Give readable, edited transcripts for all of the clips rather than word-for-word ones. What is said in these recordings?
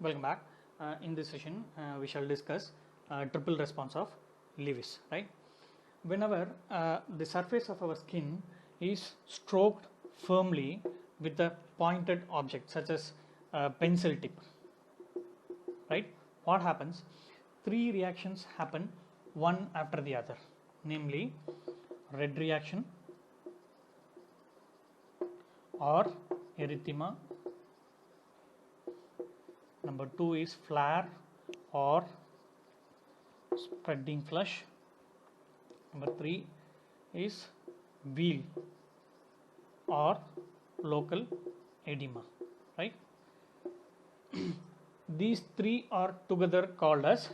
Welcome back. In this session, we shall discuss triple response of Lewis. Right? Whenever the surface of our skin is stroked firmly with a pointed object such as a pencil tip, right? What happens? Three reactions happen one after the other, namely red reaction or erythema. Number 2 is flare or spreading flush. Number 3 is wheal or local edema, right? These three are together called as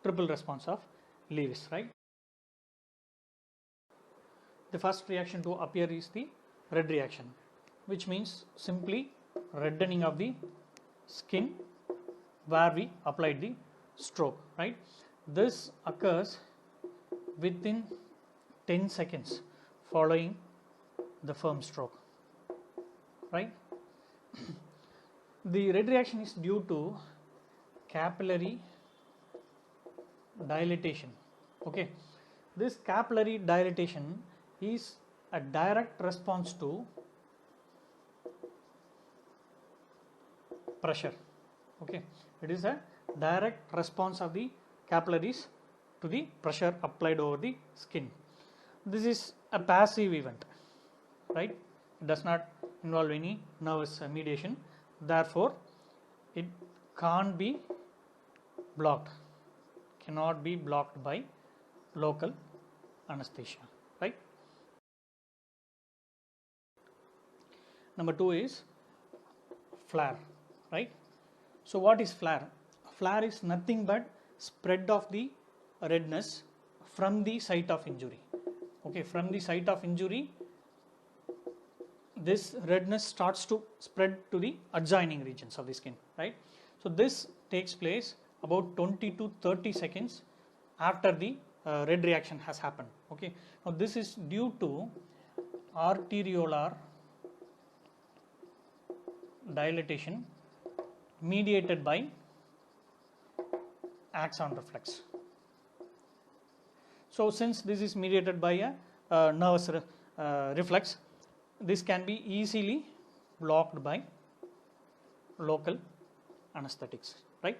triple response of Lewis, right? The first reaction to appear is the red reaction, which means simply reddening of the skin where we applied the stroke, right? This occurs within 10 seconds following the firm stroke, right? The red reaction is due to capillary dilatation. Okay, this capillary dilatation is a direct response to pressure. Okay, it is a direct response of the capillaries to the pressure applied over the skin. This is a passive event, right? It does not involve any nervous mediation, therefore it can't be blocked, cannot be blocked by local anesthesia, right? Number 2 is flare, right? So what is flare? Flare is nothing but spread of the redness from the site of injury. Okay, from the site of injury, this redness starts to spread to the adjoining regions of the skin, right? So this takes place about 20 to 30 seconds after the red reaction has happened. Okay, now this is due to arteriolar dilatation mediated by axon reflex. So since this is mediated by a nervous reflex, this can be easily blocked by local anesthetics, right?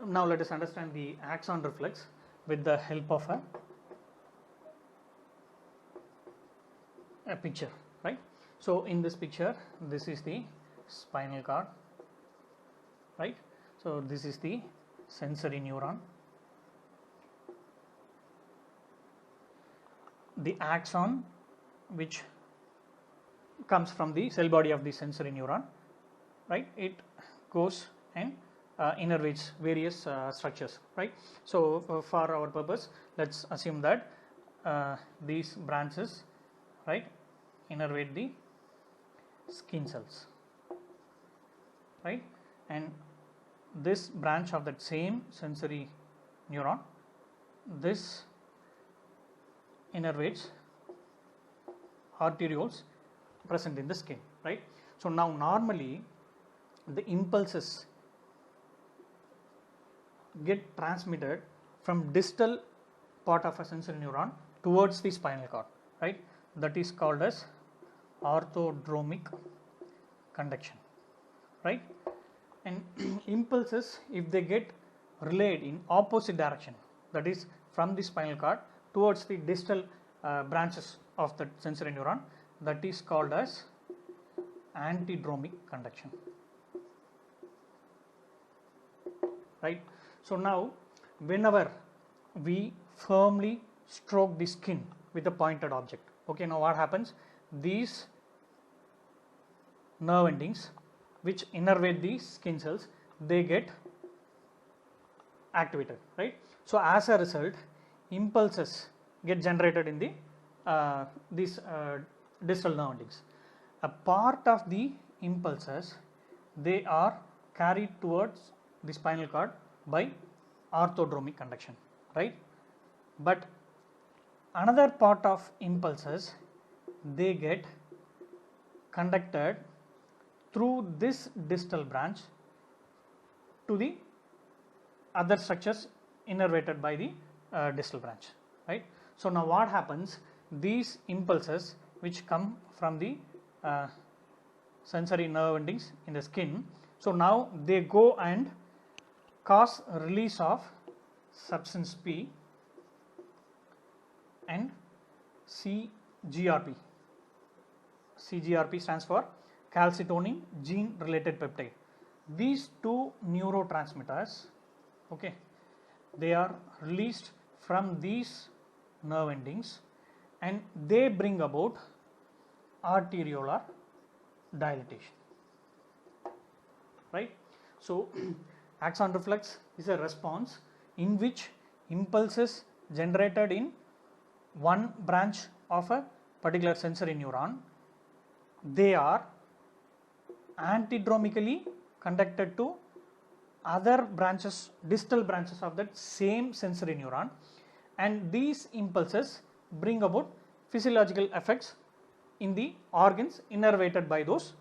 Now let us understand the axon reflex with the help of a picture, right? So in this picture, this is the spinal cord, right? So this is the sensory neuron. The axon, which comes from the cell body of the sensory neuron, right? It goes and innervates various structures, right? So for our purpose, let's assume that these branches, right, innervate the skin cells, right? And this branch of that same sensory neuron, this innervates arterioles present in the skin, right? So now normally the impulses get transmitted from distal part of a sensory neuron towards the spinal cord, right? That is called as orthodromic conduction, right? And impulses, if they get relayed in opposite direction, that is from the spinal cord towards the distal branches of the sensory neuron, that is called as antidromic conduction, right? So now whenever we firmly stroke the skin with a pointed object, okay, now what happens? These nerve endings which innervate the skin cells, they get activated, right? So as a result, impulses get generated in the these distal nerve endings. A part of the impulses, they are carried towards the spinal cord by orthodromic conduction, right? But another part of impulses, they get conducted through this distal branch to the other structures innervated by the distal branch, right. So now what happens, these impulses which come from the sensory nerve endings in the skin, so now they go and cause release of substance P and CGRP. CGRP stands for calcitonin gene related peptide. These two neurotransmitters, okay, they are released from these nerve endings and they bring about arteriolar dilatation, right. So axon reflex is a response in which impulses generated in one branch of a particular sensory neuron, they are antidromically conducted to other branches, distal branches of that same sensory neuron, and these impulses bring about physiological effects in the organs innervated by those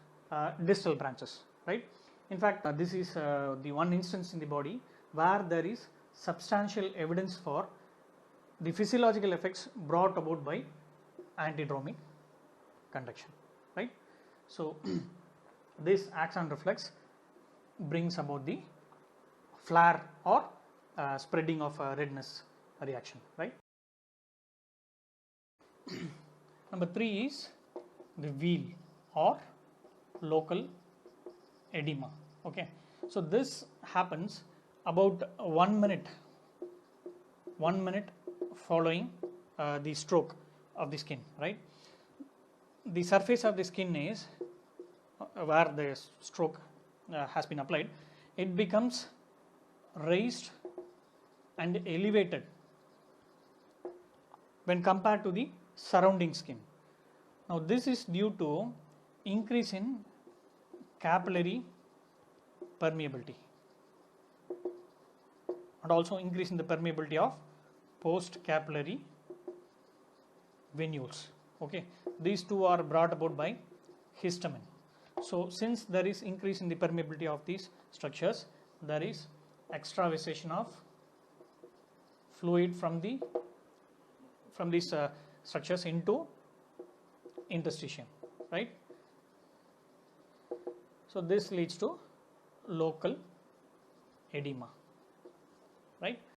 distal branches, right. In fact, this is the one instance in the body where there is substantial evidence for the physiological effects brought about by antidromic conduction, right. So this axon reflex brings about the flare or spreading of redness reaction, right. Number 3 is the wheal or local edema, okay. So this happens about 1 minute following the stroke of the skin, right. The surface of the skin is where the stroke has been applied, it becomes raised and elevated when compared to the surrounding skin. Now this is due to increase in capillary permeability and also increase in the permeability of post capillary venules, okay. These two are brought about by histamine. So since there is increase in the permeability of these structures, there is extravasation of fluid from these structures into interstitium, right. So this leads to local edema, right.